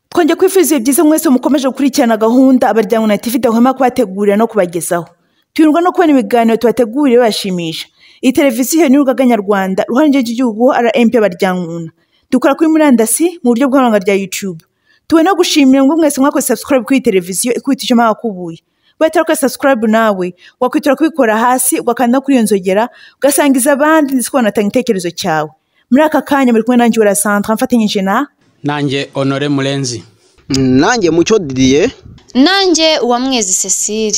Twongeye kwifuza byiza mwese mukomeje gukurikirana gahunda Abaryango na TV dahwema kubategurira no kubagezaho. Tuyurwa no kubona ibiganiro tubategurire bashimisha. Iyi televiziyo ni Urugaga Nyarwanda ruhanje ry'igihugu RMP Abaryango. Dukora kuri murandasi mu buryo bw'ibanga rya YouTube. Tuwe no gushimira ngo mwese mwakoze subscribe kuri televiziyo ikubitije makubuye. Batara ko subscribe nawe wakwitira kubikora hasi ugakanda kuri iyo nzogera ugasangiza abandi ndisibona tanga intekerezo cyawe. Muri aka kanya muri kumwe nanjye ura Centre mfatanyije na nanjye Honore Murenzi, nanjye Mucyo Didier, nanjye Uwamwezi Cecile,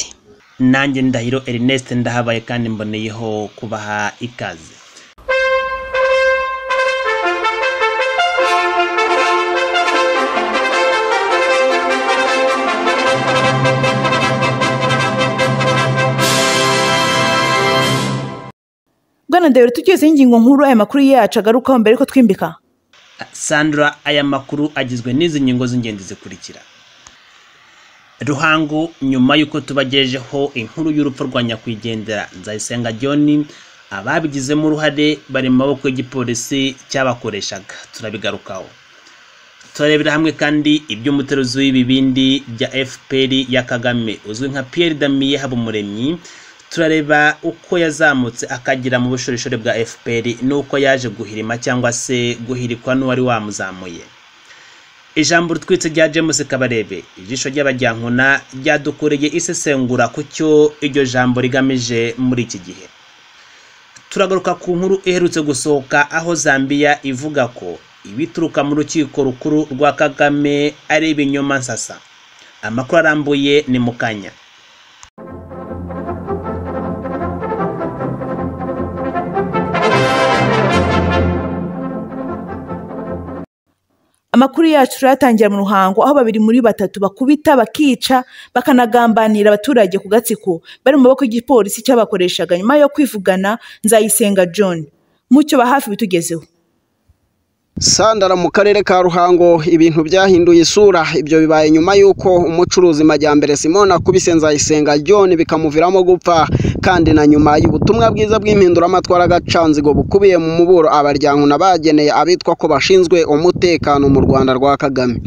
nanjye Ndahiro Ernest ndahabaye kandi mboneyeho kubaha ikaze. Bwana Ndahiro, tugeze ingingo nkuru aya makuru yacu agarukaho mbere ko twimbika. Sandra, aya makuru agizwe n'izi nyingo z'ingenzi zikurikira. Ruhango, nyuma yuko tubagejeho inkuru y'urupfu rwa nyakwigendera Nzayisenga John, ababigizemo uruhare bari mu maboko y'igipolisi cyabakoreshaga, turabigarukaho. Turebera hamwe kandi iby'umuteruzi w'ibibindi bya FPR ya Kagame uzwi nka Pierre Damien Habumuremyi. Turareba uko yazamutse akagira mu bushorishore bwa FPR nuko yaje guhirima cyangwa se guhirikwa n'uwari wamuzamuye. Ijambo rutwitse rya James Kabarebe, ijisho ry'Abajyankuna ryadukoreye isesengura ku cyo iryo jambo rigamije muri iki gihe. Turagaruka ku nkuru iherutse gusohoka aho Zambia ivuga ko ibituruka mu rukiko rukuru rwa Kagame ari ibinyoma nsasa. Amakuru arambuye ni mukanya. Amakuru yacu turatangira mu Ruhango aho babiri muri batatu bakubita bakica bakanagambanira abaturage ku gatsiko bari mu maboko y'igipolisi cyabakoreshaga nyuma yo kwivugana Nzayisenga John. Mucyo bahafi bitugezeho. Sandara mu karere ka Ruhango ibintu byahinduye isura. Ibyo bibaye nyuma yuko umucuruzi Majyambere Simon akubise Nzayisenga John bikamuviramo gupfa, kandi na nyuma y'ubutumwa bwiza bw'impinduramatwara agacanzigo bukubiye mu muburo Abaryango nabageneye abitwa ko bashinzwe umutekano mu Rwanda rwa Kagame.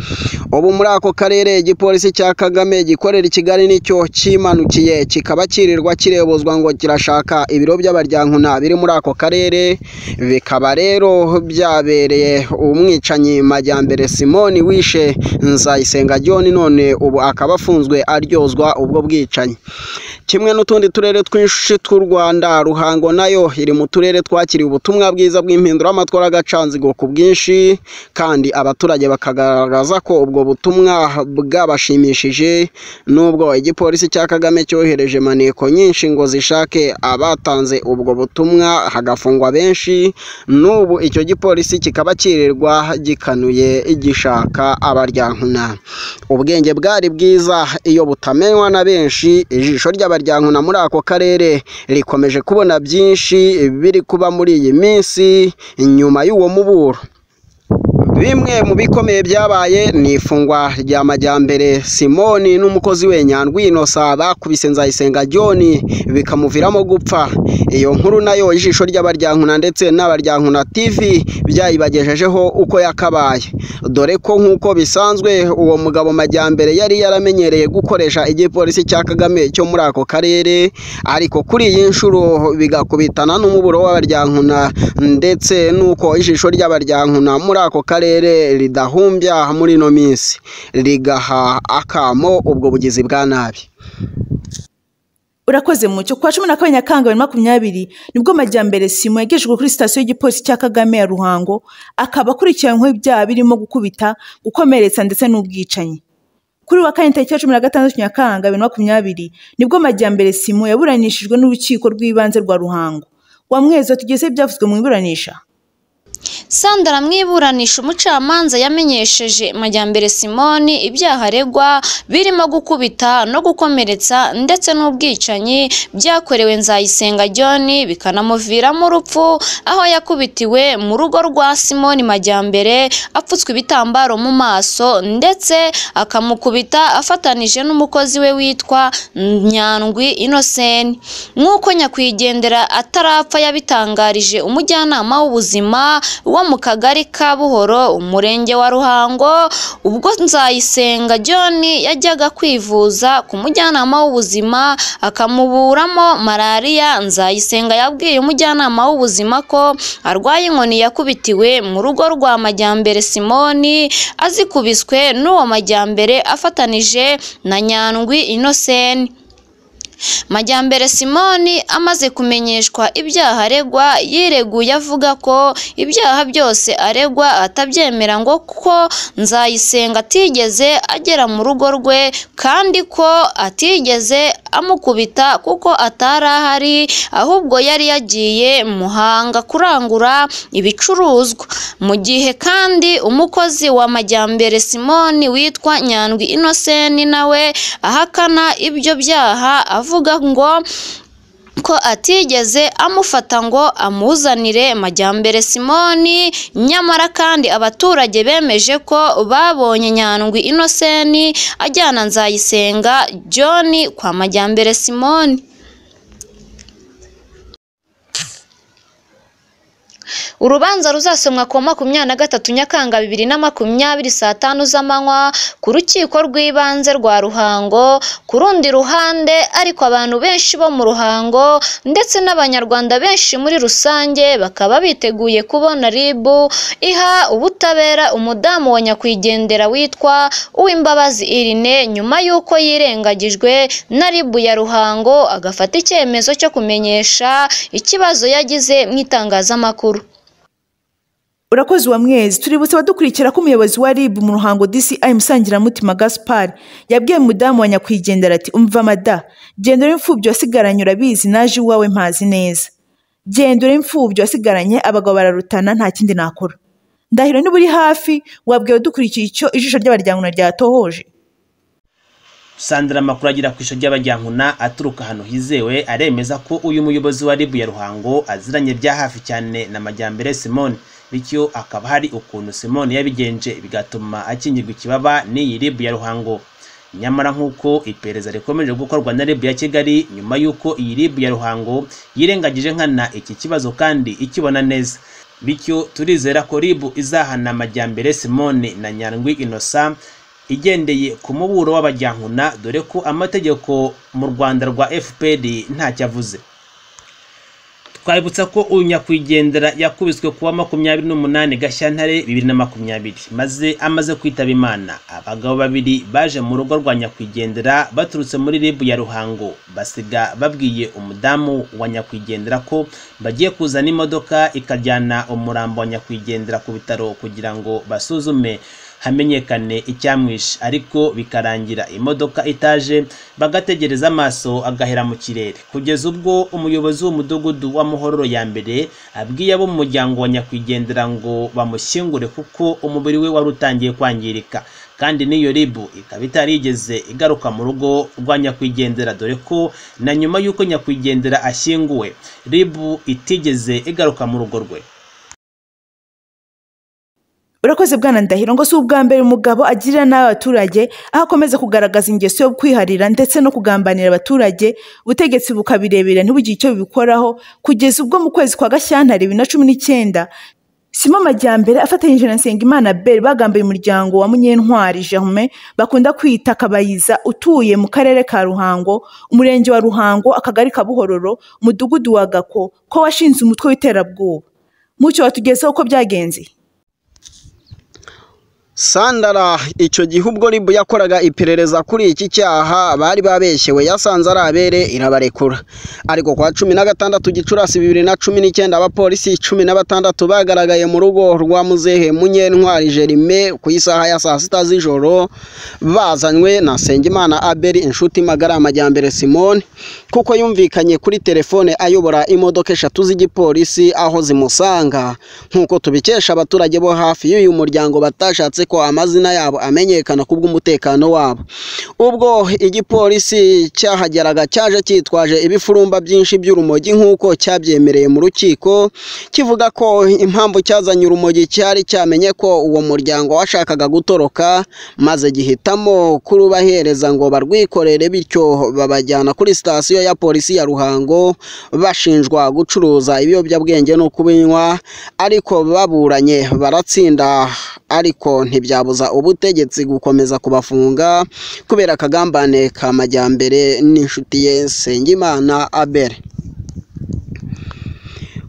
Ubu muri ako karere igipolisi cya Kagame gikorera i Kigali nicyo kimanukiye kikaba kirirwa kirebozwa ngo kirashaka ibiro by'Abaryango biri muri ako karere. Bikaba rero byabereye umwicanyi Majyambere Simon wishe Nzayisenga John, none ubu akaba afunzwe aryozwa ubwo bwicanyi. Kimwe n'utundi turere twinshi tw'u Rwanda, Ruhango nayo iri mu turere twakiriye ubutumwa bwiza bw'impinduramatwara agacanzigo ku bwinshi, kandi abaturage bakagaragaza ko ubwo butumwa bwabashimishije, nubwo igipolisi cya Kagame cyohereje maneko nyinshi ngo zishake abatanze ubwo butumwa hagafungwa benshi. N'ubu icyo gipolisi kikaba kirirwa gikanuye igishaka Abaryango. Ubwenge bwari bwiza iyo butamenywa na benshi. Ijisho ry'Abaryango muri ako karere rikomeje kubona byinshi biri kuba muri iyi minsi nyuma y'uwo muburo. Bimwe mu bikomeye byabaye ni ifungwa rya Majyambere Simon n'umukozi we Nyandwi Innocent bakubise Nzayisenga John bikamuviramo gupfa. Iyo nkuru nayo ijisho ry'Abaryango ndetse n'Abaryango na TV byayibagejejeho uko yakabaye, dore ko nk'uko bisanzwe uwo mugabo Majyambere yari yaramenyereye gukoresha igipolisi cya Kagame cyo muri ako karere, ariko kuri iyi nshuro bigakubitana n'umuburo w'Abaryango ndetse nuko ijisho ry'Abaryango muri ako karere ridahumbya muri no minsi rigaha akamo ubwo bugizi bwa nabi. Urakoze Mucyo. Kwa 12 Nyakanga 2020 nibwo Majyambere Simon yagejejwe kuri sitasiyo y'igipolisi cya Kagame ya Ruhango, akaba akurikiranyweho ibyaha birimo gukubita, gukomeretsa ndetse n'ubwicanyi. Kuri wa 16 Nyakanga 2020 nibwo Majyambere Simon yaburanishijwe n'urukiko rw'ibanze rwa Ruhango. Wamwezi tugeze byavuzwe mu iburanisha. Sandra mwiburanisha umucamanza yamenyesheje Majyambere Simoni ibyaha aregwa birimo gukubita no gukomeretsa ndetse n'ubwicanyi byakorewe Nzayisenga John bikanamuviramo urupfu, aho yakubitiwe mu rugo rwa Simoni Majyambere apfutswe ibitambaro mu maso ndetse akamukubita afatanije n'umukozi we witwa Nyandwi Innocent. Nk'uko nyakwigendera atarapfa yabitangarije umujyanama w'ubuzima wo mu kagari ka Buhoro umurenge wa Ruhango, ubwo Nzayisenga John yajyaga kwivuza ku mujyanama w'ubuzima akamuburamo malariya. Nzayisenga yabwiye umujyanama w'ubuzima ko arwaye inkoni yakubitiwe mu rugo rwa Majyambere Simoni, azikubiswe n'uwo Majyambere afatanije na Nyandwi Innocent. Majyambere Simoni amaze kumenyeshwa ibyaha aregwa yireguye avuga ko ibyaha byose aregwa atabyemera, ngo kuko Nzayisenga atigeze agera mu rugo rwe kandi ko atigeze amukubita kuko atari ahari, ahubwo yari yagiye Muhanga kurangura ibicuruzwa. Mu gihe kandi umukozi wa Majyambere Simoni witwa Nyandwi Innocent nawe ahakana ibyo byaha avuga ngo ko atigeze amufata ngo amuzanire Majyambere Simoni, nyamara kandi abaturage bemeje ko babonye Nyandwi Innocent ajyana Nzayisenga John kwa Majyambere Simoni. Urubanza ruzasomwa ku 23 Nyakanga 2020 saa 5 z'amanywa ku rukiko rw'ibanze rwa Ruhango. Ku rundi ruhande ariko abantu benshi bo mu Ruhango ndetse n'abanyarwanda benshi muri rusange bakaba biteguye kubona RIB iha ubutabera umudamu wa nyakwigendera witwa Uwimbabazi Irine nyuma y'uko yirengagijwe na RIB ya Ruhango agafata icyemezo cyo kumenyesha ikibazo yagize mu itangazamakuru. Urakoze wa Mwezi. Tuributse abadukurikira ko umuyobozi wa RIB mu Ruhango DCI Musangiramutima Gaspard yabwiye umudamu wa nyakwigendera ati umva mada, gendera imfubyi wasigaranye urabizi naje iwawe mpazi neza. Gendera imfubyi wasigaranye abagabo bararutana nta kindi nakora. Ndahiro niba uri hafi wabwiye abadukurikiye icyo ijisho ry'abaryankuna ryatohoje. Sandra amakuru agira ku isho ry'abajyankuna aturuka hano hizewe aremeza ko uyu muyobozi wa RIB ya Ruhango aziranye bya hafi cyane na Majyambere Simoni, bityo akaba hari ukuntu Simoni yabigenje bigatuma akingirwa ikibaba n'iyi RIB ya Ruhango. Nyamara nk'uko iperereza rikomeje gukorwa na RIB ya Kigali nyuma y'uko iyi RIB ya Ruhango yirengagije nkana iki kibazo kandi ikibona neza, bityo turizera ko RIB izahana Majyambere Simoni na Nyandwi Innocent igendeye ku muburo w'abajyankuna, dore ko amategeko mu Rwanda rwa FPR ntacyo avuze. Twabibutsa ko uyu nyakwigendera yakubiswe kuwa 28 Gashyantare 2020 maze amaze kwitaba Imana. Abagabo babiri baje mu rugo rwa nyakwigendera baturutse muri RIB ya Ruhango basiga babwiye umudamu wa nyakwigendera ko bagiye kuzana imodoka ikajyana umurambo wa nyakwigendera ku bitaro kugira ngo basuzume hamenyekane icyamwishe, ariko bikarangira imodoka itaje bagategereza amaso agahera mu kirere, kugeza ubwo umuyobozi w'umudugudu wa Muhororo ya mbere abwiye abo mu muryango wa nyakwigendera ngo bamushyingure kuko umubiri we wari utangiye kwangirika. Kandi n'iyo RIB ikaba itarigeze igaruka mu rugo rwa nyakwigendera, dore ko na nyuma y'uko nyakwigendera ashyinguwe RIB itigeze igaruka mu rugo rwe. Urakoze bwana Ndahiro. Ngo si ubwa mbere umugabo agirira n'abaturage aho akomeza kugaragaza ingeso yo kwiharira ndetse no kugambanira abaturage, ubutegetsi bukabirebera ntibugire icyo bibikoraho, kugeza ubwo mu kwezi kwa Gashyantare 2019 Simon Majyambere afatanyije na Nsengimana Bell bagambaye umuryango wa Munyentwari Germain bakunda kwita Kabayiza utuye mu karere ka Ruhango, umurenge wa Ruhango, akagari ka Buhororo, umudugudu wa Gako, ko washinze umutwe w'iterabwoba. Mucyo watugezeho uko byagenze. Sandara icyo gihe ubwo RIB yakoraga iperereza kuri iki cyaha bari babeshyewe yasanze ari abere irabarekura ariko kwa 16 Gicurasi 2019 abapolisi 16 bagaragaye mu rugo rwa Muzehe Munyentwari Jerime ku isaha ya saa 6 z'ijoro bazanywe na Nsengimana Abel inshuti magara Amajyambere Simone kuko yumvikanye kuri telefone ayobora imodoka 3 z'igipolisi aho zimusanga nkuko tubikesha abaturage bo hafi y'uyu muryango batashatse ko amazina yabo amenyekana kubw'umutekano wabo. Ubwo igipolisi cyahageraga cyaje cyitwaje ibifurumba byinshi by'urumogi nkuko cyabyemereye mu rukiko kivuga ko impamvu cyazanye urumogi cyari cyamenye ko uwo muryango washakaga gutoroka maze gihitamo kurubahereza ngo barwikorere bityo babajyana kuri sitasiyo ya polisi ya Ruhango bashinjwa gucuruza ibiyobyabwenge no kubinywa ariko baburanye baratsinda ariko ntibyabuza ubutegetsi gukomeza kubafunga kubera akagambane ka Majyambere n'inshuti ye Nsengimana Abel.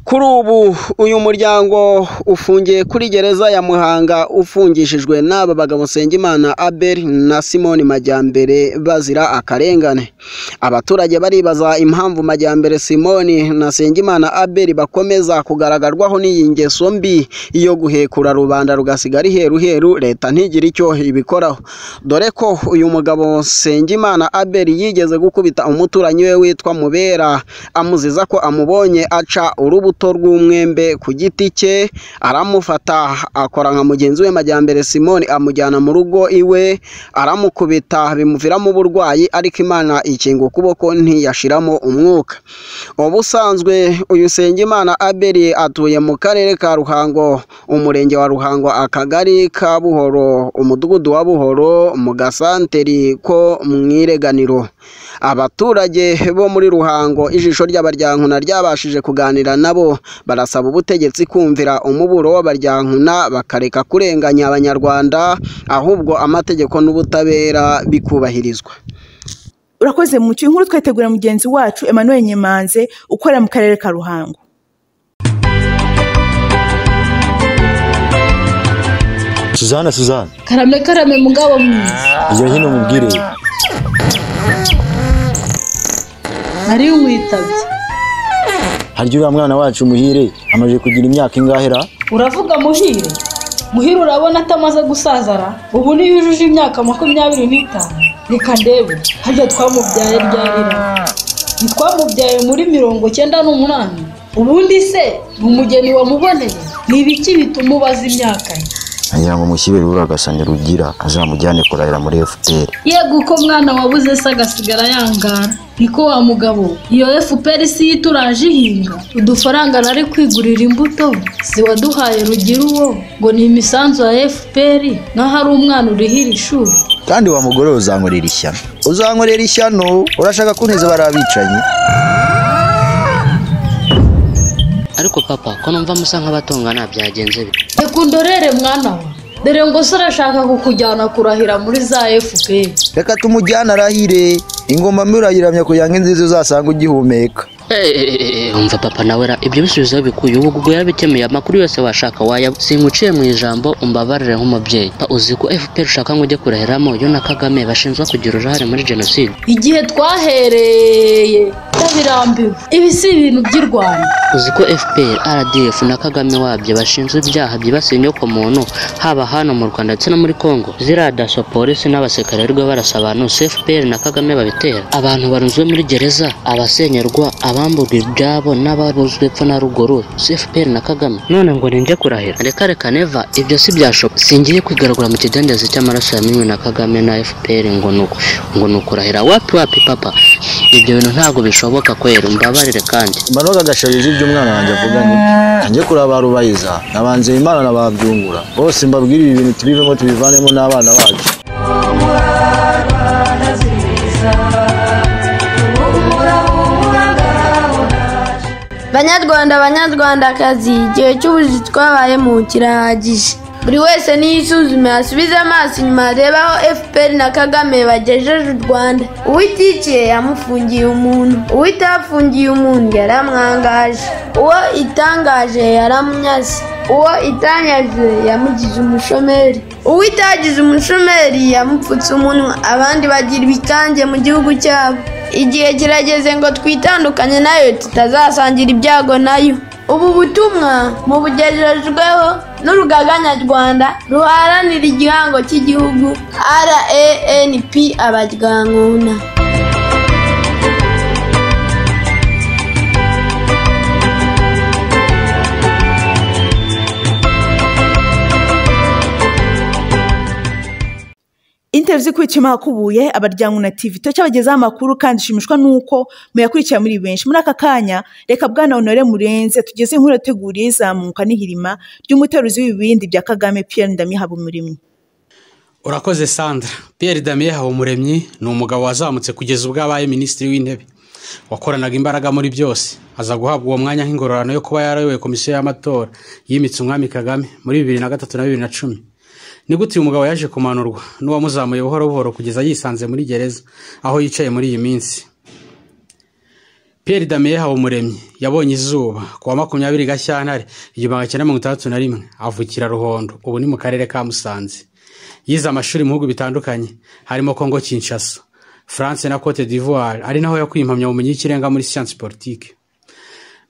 Kuri ubu uyu muryango ufungiye kuri gereza ya Muhanga ufungishijwe n'aba bagabo Nsengimana Abel na Simone Majyambere bazira akarengane. Abaturage baribaza impamvu Majyambere Simone na Nsengimana Abel bakomeza kugaragarwaho n'iyi ngeso mbi iyo guhekura rubanda rugasigara iheruheru leta ntigira icyo ibikoraho, dore ko uyu mugabo Nsengimana Abel yigeze gukubita umuturanyi we witwa Mubera amuziza ko amubonye aca urubuto rw'umwembe ku giti cye aramufata akora nka mugenzi we Majyambere Simone amujyana mu rugo iwe aramukubita bimuviramo uburwayi ariko Imana ikinga ukuboko ntiyashiramo umwuka. Ubusanzwe uyu Nsengimana Abel atuye mu karere ka Ruhango umurenge wa Ruhango akagari ka Buhoro umudugudu wa Buhoro mu gasanteri ko mwireganiro. Abaturage bo muri Ruhango ijisho ry'abaryankuna ryabashije kuganira nabo barasaba ubutegetsi kumvira umuburo w'abaryankuna bakareka kurenganya abanyarwanda ahubwo amategeko n'ubutabera bikubahirizwa. Urakoze mu cy'inkuru twetegura mugenzi wacu Emmanuel Nyemanze ukorera mu karere ka Ruhango. Suzana karame mugabo mwiza iyo hino mubwire ari umwitabye haryo uriya mwana wacu Muhire amaze kugira imyaka ingahera. Uravuga Muhire urabona atamaze gusazara ubu ni yujuje imyaka 25. Reka ndebe haryo twamubyaye ryarira twamubyaye muri 98 ubundi se umugeni wamuboneye ni ibiki bituma ubaza imyaka ye? Ngira ngo mushyibere uragasanya rugira azamujyane kurahira muri FPR. Yego uko mwana wabuze se agasigara yangara niko wa mugabo iyo FPR si ituraje ihinga udufaranga nari kwigurira imbuto si waduhaye rugira uwo ngo ni imisanzu ya FPR na hari umwana urihira ishuri kandi wa mugore uzankorera ishyano urashaka kuneza barabicanye. Ariko papa ko numva musa nk'abatongana byagenze bite? Ekundorere mwana wa dere ngo se arashaka kukujyana kurahira muri za FPR. Reka tumujyana arahire ingoma murayiramya ko yange nzizo zasanga ugihumeka. Umva papa nawera ibyo bisubizo bikuye ubwo yabikemeye amakuru yose washaka waya singuciye mu ijambo umbabarire nk'umubyeyi. Uzi ko FPR ushaka ngo ujye kurahiramo yo na Kagame bashinzwe kugira uruhare muri genocide. Igihe twahereye tabirambiwe ibi si ibintu by'u Rwanda. Uzi ko FPR RDF na Kagame wabye bashinzwe ibyaha byibasiye inyoko muntu haba hano mu Rwanda ndetse no muri Kongo. Ziradaso polisi n'abasekare rwo barasaba abantu FPR na Kagame babitera abantu barunzwe muri gereza abasenyerwa abamburwa ibyabo n'ababuzwe epfo na ruguru FPR na Kagame. None ngo ninjye kurahira reka neva ibyo si byashoboka singiye kwigaragura mu kidendezi cy'amaraso yamenywe na Kagame na FPR ngo nukurahira wapi papa ibyo bintu ntago bishoboka kwera umbabarire kandi Manoga gasharije ibyo umwana wanjye avuganye njye kuraba rubayiza nabanze Imana nababyungura bose mbabwira ibi bintu tubivemo tubivanemo n'abana bacu. Banyarwandakazi igihe cy'ubuzi twabayemo kirahagije. Buri wese niyisuzume asubize amaso inyuma arebe aho FPR na Kagame bagejeje u Rwanda. Uwiticiye yamufungiye umuntu, uwitafungiye umuntu yaramwangaje, uwo itangaje yaramunyaze, uwo itanyaze yamugize umushomeri, uwo itagize umushomeri yamupfutse umunwa, abandi bagira ibikange mu gihugu cyabo. Igihe kirageze ngo twitandukanye nayo, tutazasangira ibyago nayo. Ubu butumwa mubugejejweho n'urugaga nyarwanda ruharanira igihango cy'igihugu RANP Abaryankuna. Interview kwicima hakubuye Abaryankuna TV cyabagezaho amakuru kandi shimishwa nuko muyakurikira muri benshi. Muri aka kanya reka bwana Honore Murenzi tugeze inkuru yateguriye izamuka n'ihirima ry'umuteruzi w'ibibindi bya Kagame Pierre Damien Habumuremyi. Urakoze Sandra. Pierre Damien Habumuremyi ni umugabo wazamutse kugeza ubwo abaye minisitiri w'intebe, wakoranaga imbaraga muri byose, aza guhabwa uwo mwanya nk'ingororano yo kuba yarayoboye komisiyo y'amatora yimitse umwami Kagame muri 2003 na 2010. Ni gute uyu mugabo yaje kumanurwa n'uwamuzamuye buhoro buhoro kugeza yisanze muri gereza aho yicaye muri iyi minsi. Pierre Damien Habumuremyi yabonye izuba kuwa 20 Gashyantare 1961, avukira Ruhondo, ubu ni mu karere ka Musanze. Yize amashuri mu bihugu bitandukanye harimo Congo Kinshasa, France na Cote d'Ivoire, ari naho yakuye impamyabumenyi y'ikirenga muri science politique.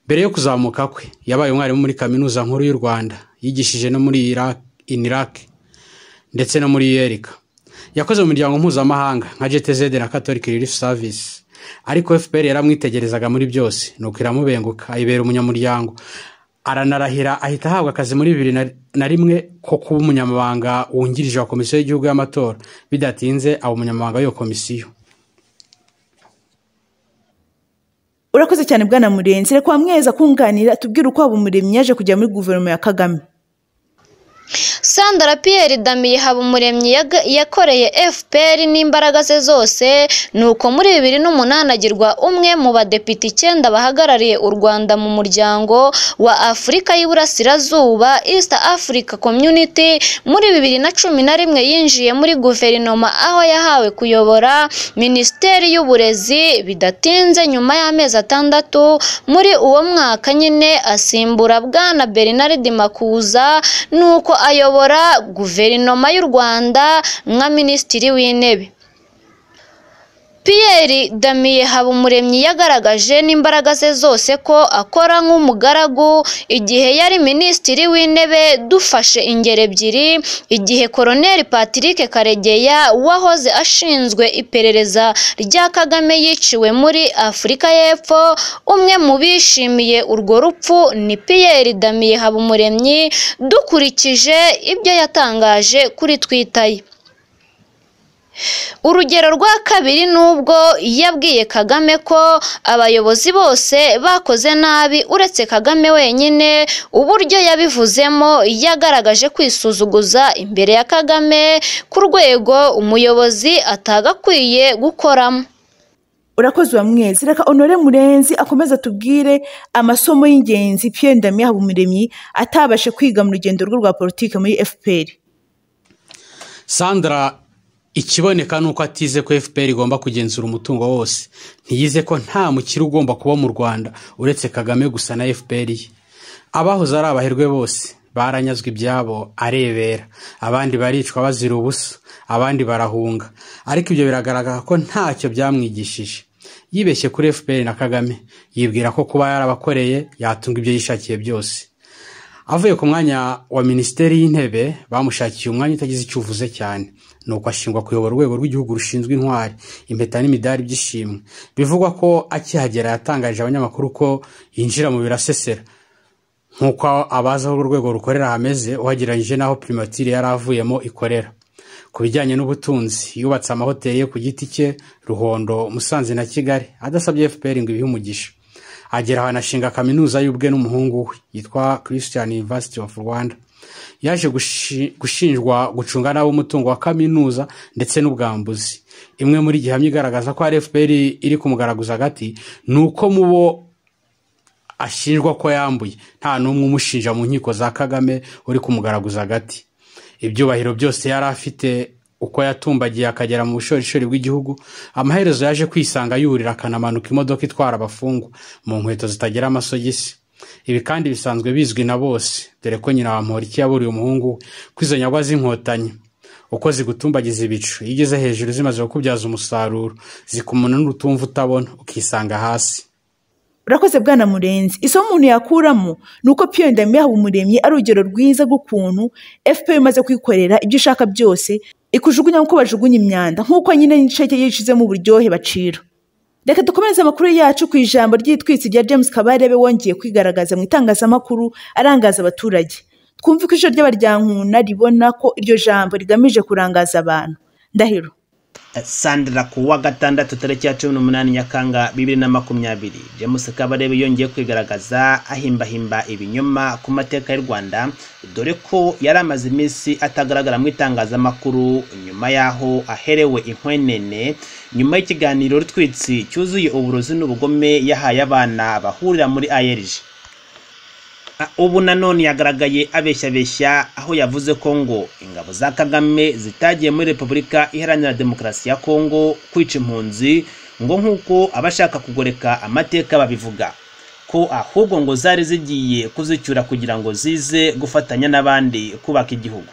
Mbere yo kuzamuka kwe yabaye umwarimu muri kaminuza nkuru y'u Rwanda, yigishije no muri Iraq ndetse no muri Yerika. Yakoze mu miryango mpuzamahanga nka GTZ na Catholic Relief Service, ariko FPR yaramwitegerezaga muri byose, nuko iramubenguka ayibera umunyamuryango. Aranarahira ahita ahabwa akazi muri 2001 ko kuba umunyamabanga wungirije wa komisiyo y'igihugu y'amatora, bidatinze aba umunyamabanga w'iyo komisiyo. Urakoze cyane bwana Murenzi. Reka mweza kunganira tubwire uko Habumuremyi yaje kujya muri guverinoma ya Kagame. Sandra, Pierre Damien Habumuremyi yakoreye FPR n'imbaraga ze zose, nuko muri 2008 agirwa umwe mu badepite 9 bahagarariye u Rwanda mu muryango wa Afurika y'Iburasirazuba East Africa Community. Muri 2011 yinjiye muri guverinoma aho yahawe kuyobora Minisiteri y'Uburezi. Bidatinze nyuma y'amezi 6 muri uwo mwaka nyine asimbura bwana Bernard Makuza, nuko ayobora guverinoma y'u Rwanda nka minisitiri w'intebe. Pierre Damien Habumuremyi yagaragaje n'imbaraga ze zose ko akora nk'umugaragu igihe yari minisitiri w'intebe. Dufashe ingero ebyiri: igihe Colonel Patrick Karegeya wahoze ashinzwe iperereza rya Kagame yiciwe muri Afurika y'Epfo, umwe mu bishimiye urwo rupfu ni Pierre Damien Habumuremyi dukurikije ibyo yatangaje kuri Twitter ye. Urugero rwa kabiri nubwo yabwiye Kagame ko abayobozi bose bakoze nabi uretse Kagame wenyine. Uburyo yabivuzemo yagaragaje kwisuzuguza imbere ya Kagame ku rwego umuyobozi atagakwiye gukoramo. Urakoze wa mwezi. Reka Honore Murenzi akomeza tubwire amasomo y'ingenzi Pierre Damien Habumuremyi atabashe kwiga mu rugendo rwe rwa politike muri FPR. Sandra, ikiboneka nuko atize ko FPR igomba kugenzura umutungo wose. Ntiyize ko nta mukiri ugomba kuba mu Rwanda uretse Kagame gusa na FPR ye. Abahoze ari abaherwe bose baranyazwe ibyabo arebera, abandi baricwa bazira ubusa, abandi barahunga, ariko ibyo biragaragara ko ntacyo byamwigishije. Yibeshye kuri FPR na Kagame, yibwira ko kuba yarabakoreye yatunga ibyo yishakiye byose. Avuye ku mwanya wa Minisiteri y'Intebe bamushakiye umwanya utagize icyo uvuze cyane, nuko ashingwa kuyobora urwego rw'igihugu rushinzwe intwari, impeta n'imidari by'ishimwe. Bivugwa ko akihagera yatangaje abanyamakuru ko yinjira mu birasesera, nkuko abaza aho urwego rukorera hameze uhagereranyije naho primature yaravuyemo ikorera. Ku bijyanye n'ubutunzi, yubatse amahoteli yo ku giti cye Ruhondo, Musanze na Kigali adasabye FPR ngo ibihe umugisha. Agera ahanashinga kaminuza y'ubwe n'umuhungu we yitwa Christian University of Rwanda. Yaje gushinjwa gucunga nawe umutungo wa kaminuza ndetse n'ubwambuzi. Imwe muri gihamya igaragaza ko FPR iri kumugaraguza gati nuko mubo ashinjwa ko yambuye nta numwe umushinja mu nkiko za Kagame uri kumugaraguza gati. Ibyubahiro byose yari afite uko yatumbagiye akagera mu bushorishori bw'igihugu, amaherezo yaje kwisanga yurira akanamanuka imodoka itwara abafungwa mu nkweto zitagira amasogisi. Ibi kandi bisanzwe bizwi na bose, dore ko nyina wa Mporiki yaburiye umuhungu we ko izo nyagwa z'inkotanyi uko zigutumbagiza ibicu, iyo ugeze hejuru zimaze kukubyaza umusaruro zikumuna n'urutumva utabona ukisanga hasi. Urakoze Bwana Murenzi. Isomo umuntu yakuramo ni uko Pierre Ndayambaje Habumuremyi ari urugero rwiza rw'ukuntu FPR imaze kwikorera ibyo ishaka byose, ikujugunya nk'uko bajugunya imyanda, nk'uko nyine n'iceke yishizemo uburyohe bacira. Reka dukomereze amakuru yacu ku ijambo ry'itwitsi rya James Kabarebe wongeye kwigaragaza mu itangazamakuru arangaza abaturage. Twumve ko ijoro ry'abaryankuna ribona ko iryo jambo rigamije kurangaza abantu. Ndahiro Sandra ku wa gatandatu tariki ya 18 Nyakanga 2020 James Kabarebe yongeye kwigaragaza ahimbahimba ibinyoma ku mateka y'u Rwanda, dore ko yari amaze iminsi atagaragara mu itangazamakuru nyuma yaho aherewe inkwenene nyuma y'ikiganiro rutwitsi cyuzuye uburozi n'ubugome yahaye abana bahurira muri ARG. Ubu nanone yagaragaye abeshya aho yavuze ko ngo ingabo za Kagame zitagiye muri Repubulika Iharanira Demokarasi ya Kongo kwica impunzi, ngo nk'uko abashaka kugoreka amateka babivuga, ko ahubwo ngo zari zigiye kuzicyura kugira ngo zize gufatanya n'abandi kubaka igihugu.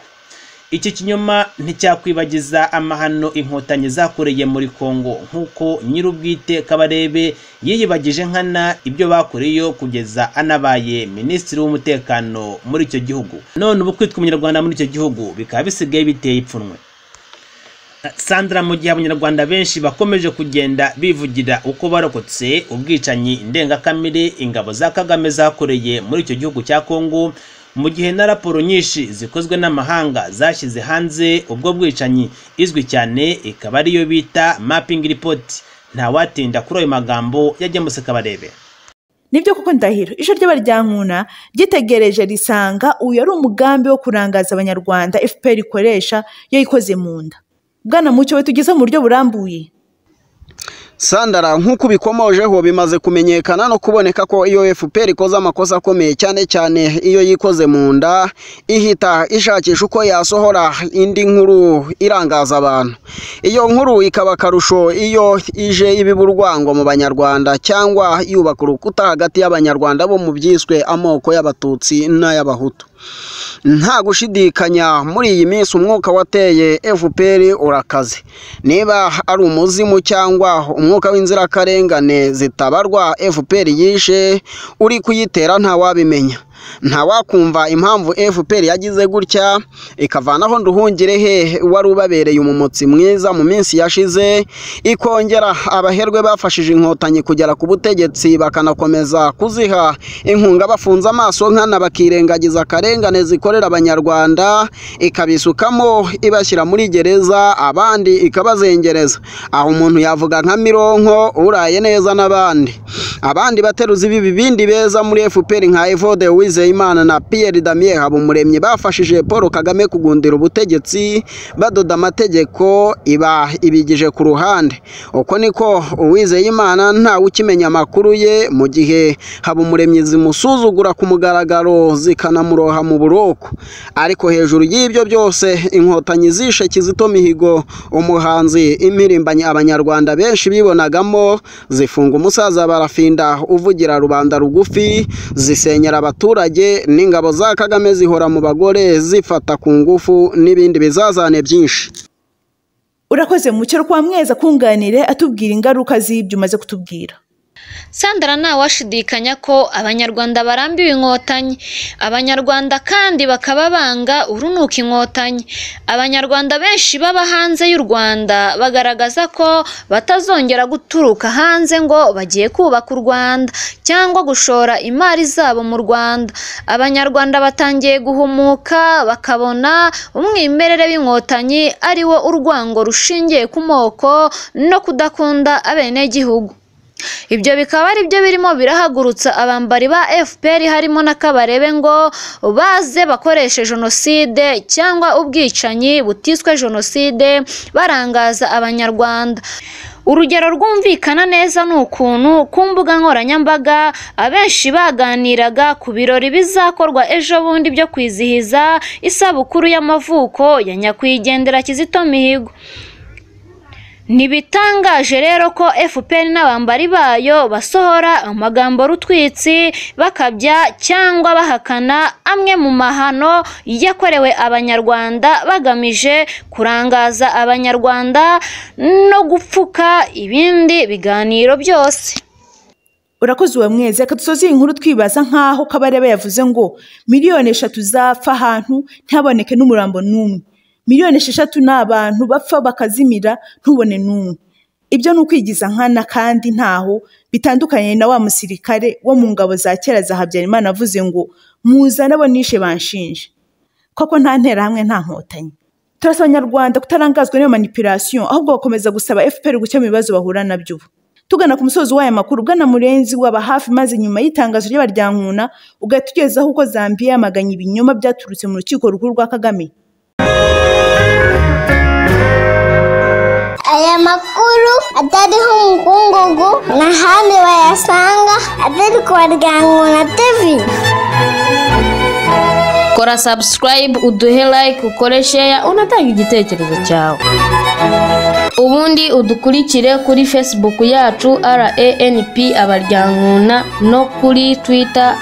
Iki kinyoma nticyakwibagiza amahano inkotanyi zakoreye muri Kongo, nk'uko nyirubwite Kabarebe yiyibagije nkana ibyo bakoreyo kugeza anabaye minisitiri w'umutekano muri icyo gihugu. None ubu kwitwa umunyarwanda muri icyo gihugu bikaba bisigaye biteye ipfunwe. Sandra, mu gihe abanyarwanda benshi bakomeje kugenda bivugira uko barokotse ubwicanyi ndengakamere ingabo za Kagame zakoreye muri icyo gihugu cya Kongo, mu gihe na raporo nyinshi zikozwe n'amahanga zashyize hanze ubwo bwicanyi izwi cyane ikaba ariyo bita mapping report, ntawatinda kuri ayo magambo ya James Kabarebe. Nibyo kuko Ndahiro, ijoro ry'abaryankuna ryitegereje risanga uyu ari umugambi wo kurangaza abanyarwanda FPR ikoresha yo ikoze mu nda. Bwana Mucyo we tugeze mu buryo burambuye. Sandara, nk'uko bikomojeho bimaze kumenyekana no kuboneka ko iyo FPR ikoze amakosa akomeye cyane iyo yikoze mu nda ihita ishakisha uko yasohora indi nkuru irangaza abantu. Iyo nkuru ikaba karusho iyo ije ibiburwango mu banyarwanda cyangwa yubaka urukuta hagati y'abanyarwanda bo mu byiswe amoko y'abatutsi n'ay'abahutu. Nta gushidikanya muri iyi minsi umwuka wateye FPR urakaze. Niba ari umuzimu cyangwa umwuka w'inzirakarengane zitabarwa FPR yishe, uri kuyitera nta wabimenya. Nta wakumva impamvu FPR yagize gutya ikavanaho Nduhungirehe wari ubabereye umumotsi mwiza mu minsi yashize, ikongera abaherwe bafashije inkotanyi kugera ku butegetsi bakanakomeza kuziha inkunga bafunze amaso nkana bakirengagiza akarengane zikorera abanyarwanda, ikabisukamo ibashyira muri gereza abandi ikabazengereza. Aho umuntu yavuga nka Mironko, Uraye neza n'abandi. Abandi bateruzi b'ibibindi beza muri FPR nka Evode Uwizeyimana na Pierre Damien Habumuremyi bafashije Paul Kagame kugundira ubutegetsi badoda amategeko ibigije ku ruhande. Uko niko Uwizeyimana nta ukimenya amakuru ye, mu gihe Habumuremyi zimusuzugura ku mugaragaro zikanamuroha mu buroko. Ariko hejuru y'ibyo byose inkotanyi zishe Kizito Mihigo, umuhanzi impirimbanyi abanyarwanda benshi bibonagamo, zifunga umusaza Barafinda uvugira rubanda rugufi, zisenyera abaturage, n'ingabo za Kagame zihora mu bagore zifata ku ngufu n'ibindi bizazane byinshi. Urakoze Mucyo kwa Mweza kunganire atubwira ingaruka z'ibyo umaze kutubwira. Sandra, nta washidikanya ko abanyarwanda barambiwe inkotanyi, abanyarwanda kandi bakaba banga urunuka inkotanyi. Abanyarwanda benshi baba hanze y'u Rwanda bagaragaza ko batazongera guturuka hanze ngo bagiye kubaka u Rwanda cyangwa gushora imari zabo mu Rwanda. Abanyarwanda batangiye guhumuka bakabona umwimerere w'inkotanyi ari wo urwango rushingiye ku moko no kudakunda abenegihugu. Ibyo bikaba ari byo birimo birahagurutsa abambari ba FPR harimo na Kabarebe ngo baze bakoreshe jenoside cyangwa ubwicanyi butiswe jenoside barangaza abanyarwanda. Urugero rwumvikana neza ni ukuntu ku mbuga nkoranyambaga abenshi baganiraga ku birori bizakorwa ejo bundi byo kwizihiza isabukuru y'amavuko ya nyakwigendera Kizito Mihigo. Ntibitangaje rero ko FPR n'abambari bayo basohora amagambo rutwitsi bakabya cyangwa bahakana amwe mu mahano yakorewe abanyarwanda bagamije kurangaza abanyarwanda no gupfuka ibindi biganiro byose. Urakoze uwa mwezi, reka dusoze iyi nkuru twibaza nk'aho Kabarebe yavuze ngo miliyoni 3 zapfa ahantu ntaboneke n'umurambo n'umwe. Miliyoni 6 n'abantu bapfa bakazimira ntubone n'umwe. Ibyo ni ukwigiza nkana kandi ntaho bitandukanye na wa musirikare wo mu ngabo za kera za Habyarimana avuze ngo muzana abo nishe banshinje. Koko nta ntera hamwe nta nkotanyi. Turasaba Abanyarwanda kutarangazwa n'iyo manipulation, ahubwo bakomeza gusaba FPR gukemura ibibazo bahura nabyo. Tugana ku musozo w'aya makuru, Bwana Murenzi waba hafi maze nyuma y'itangazo ry'abaryankuna ugatugezaho uko Zambia yamaganye ibinyoma byaturutse mu rukiko rukuru rwa Kagame. Aya makuru atariho umukungugu n'ahandi bayasanga atari ku Baryankuna TV. Kora subscribe, uduhe like, ukore share, unatanga igitekerezo cyawe. Ubundi udukurikire kuri Facebook yacu RANP Abaryankuna no kuri Twitter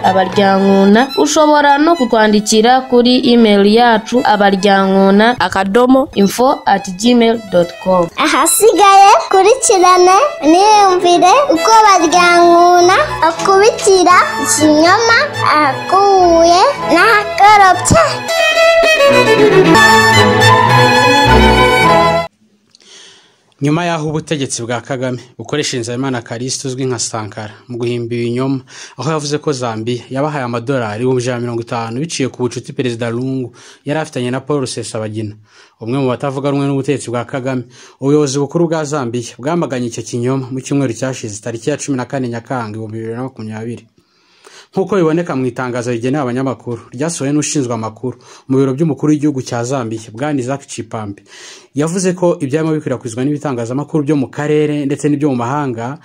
@Abaryankuna. Ushobora no kutwandikira kuri email yacu abaryankuna@info@gmail.com. Ahasigaye kurikirane niyumvire uko Baryankuna akubitira ikinyoma akuye n'akaropye. Nyuma y'aho ubutegetsi bwa Kagame bukoresha Nzeyimana Callixte uzwi nka Sankara mu guhimba ibinyoma, aho yavuze ko Zambia yabahaye amadolari 150 biciye ku bucuti Perezida Lungu yari afitanye na Paul Rusesabagina, umwe mu batavuga rumwe n'ubutegetsi bwa Kagame. Ubuyobozi bukuru bwa Zambia bwamaganye icyo kinyoma mu cyumweru cyashize tariki ya 14 Nyakanga 2020. Nkuko biboneka mu itangazo rigenewe abanyamakuru ryasohowe n'ushinzwe amakuru mu biro by'umukuru w'igihugu cya Zambia Bwana Isaac Chipambi, yavuze ko ibyarimo bikwirakwizwa n'ibitangazamakuru byo mu karere ndetse n'ibyo mu mahanga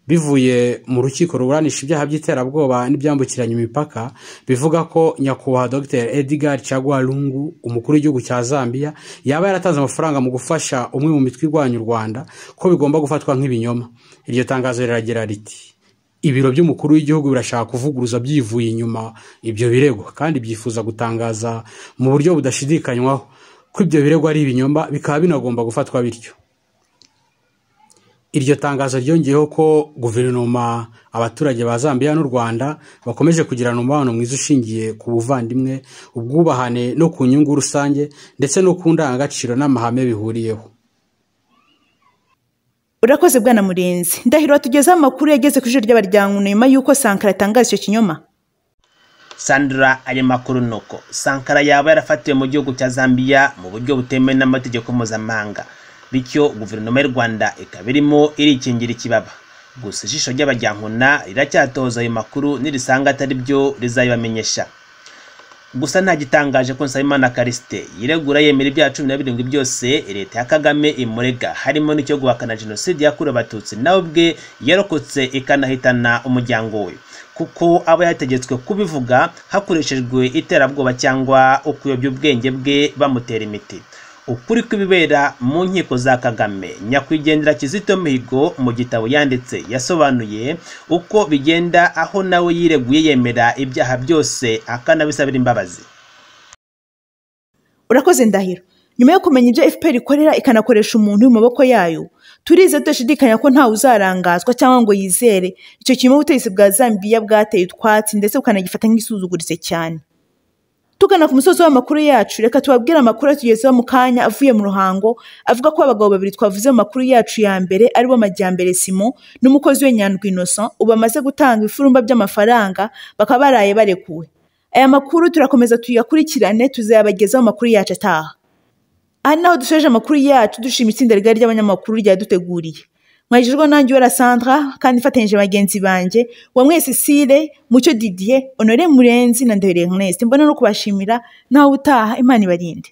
bivuye mu rukiko ruburanisha ibyaha by'iterabwoba n'ibyambukiranya imipaka bivuga ko nyakubahwa Dr Edgar Chagwa Lungu, umukuru w'igihugu cya Zambia, yaba yaratanze amafaranga mu gufasha umwe mu mitwe irwanya u Rwanda, ko bigomba gufatwa nk'ibinyoma. Iryo tangazo riragira riti: ibiro by'umukuru w'igihugu birashaka kuvuguruza byivuye inyuma ibyo birego kandi byifuza gutangaza mu buryo budashidikanywaho ko ibyo birego ari ibinyoma, bikaba binagomba gufatwa bityo. Iryo tangazo ryongeyeho ko guverinoma, abaturage ba Zambia n'u Rwanda bakomeje kugirana umubano mwiza ushingiye ku buvandimwe, ubwubahane no ku nyungu rusange ndetse no ku ndangagaciro n'amahame bihuriyeho. Urakoze Bwana Murenzi. Ndahiro tugezaho amakuru yageze ku ijoro ry'Abaryankuna nyuma y'uko Sankara atangaza icyo kinyoma. Sandra, ayo makuru nuko Sankara yaba yarafatiwe mu gihugu cya Zambia mu buryo butemewe n'amategeko mpuzamahanga, bityo guverinoma y'u Rwanda ikaba irimo irikingira ikibaba. Gusa ijisho ry'Abaryankuna riracyatoza ayo makuru, nirisanga atari byo rizayibamenyesha. Gusa nta gitangaje ko Nzeyimana Callixte yiregura yemera ibyaha 17 byose leta ya Kagame imurega, harimo n'icyo guhakana jenoside yakorewe Abatutsi nawe ubwe yarokotse ikanahitana umuryango we, kuko aba yategetswe kubivuga hakoreshejwe iterabwoba cyangwa ukuyobya ubwenge bwe bamutera imiti. Ukuri kw'ibibera mu nkiko za Kagame, nyakwigendera Kizito Mihigo mu gitabo yanditse yasobanuye uko bigenda, aho nawe yireguye yemera ibyaha byose akanabisabira imbabazi. Urakoze Ndahiro. Nyuma yo kumenya ibyo FPR ikorera ikanakoresha umuntu mu maboko yayo, turize tudashidikanya ko nta uzarangazwa cyangwa ngo yizere icyo kimwe ubutegetsi bwa Zambia bwateye utwatsi ndetse ukanagifata nk'isuzuguritse cyane. Tugana ku musozo w'amakuru yacu, reka tubabwire amakuru tugezeho mu kanya avuye mu Ruhango avuga ko abagabo babiri twavuze mu makuru yacu ya mbere aribo Majyambere Simon n'umukozi we Nyandwi Innocent ubamaze gutanga ifurumba by'amafaranga bakaba baraye barekuwe. Aya makuru turakomeza tuyakurikirane, tuzayabagezaho amakuru yacu ataha. Aha naho dusoje amakuru yacu, dushima itsinda rigari ry'abanyamakuru ryaduteguriye. Mwajijwe nanjye wera Sandra kandi ifatanyije bagenzi banje wamwe Cecile, Mucyo Didier, Honore Murenzi na Ndahiro Ernest. Mbona no kubashimira naho utaha, Imana ibarinde.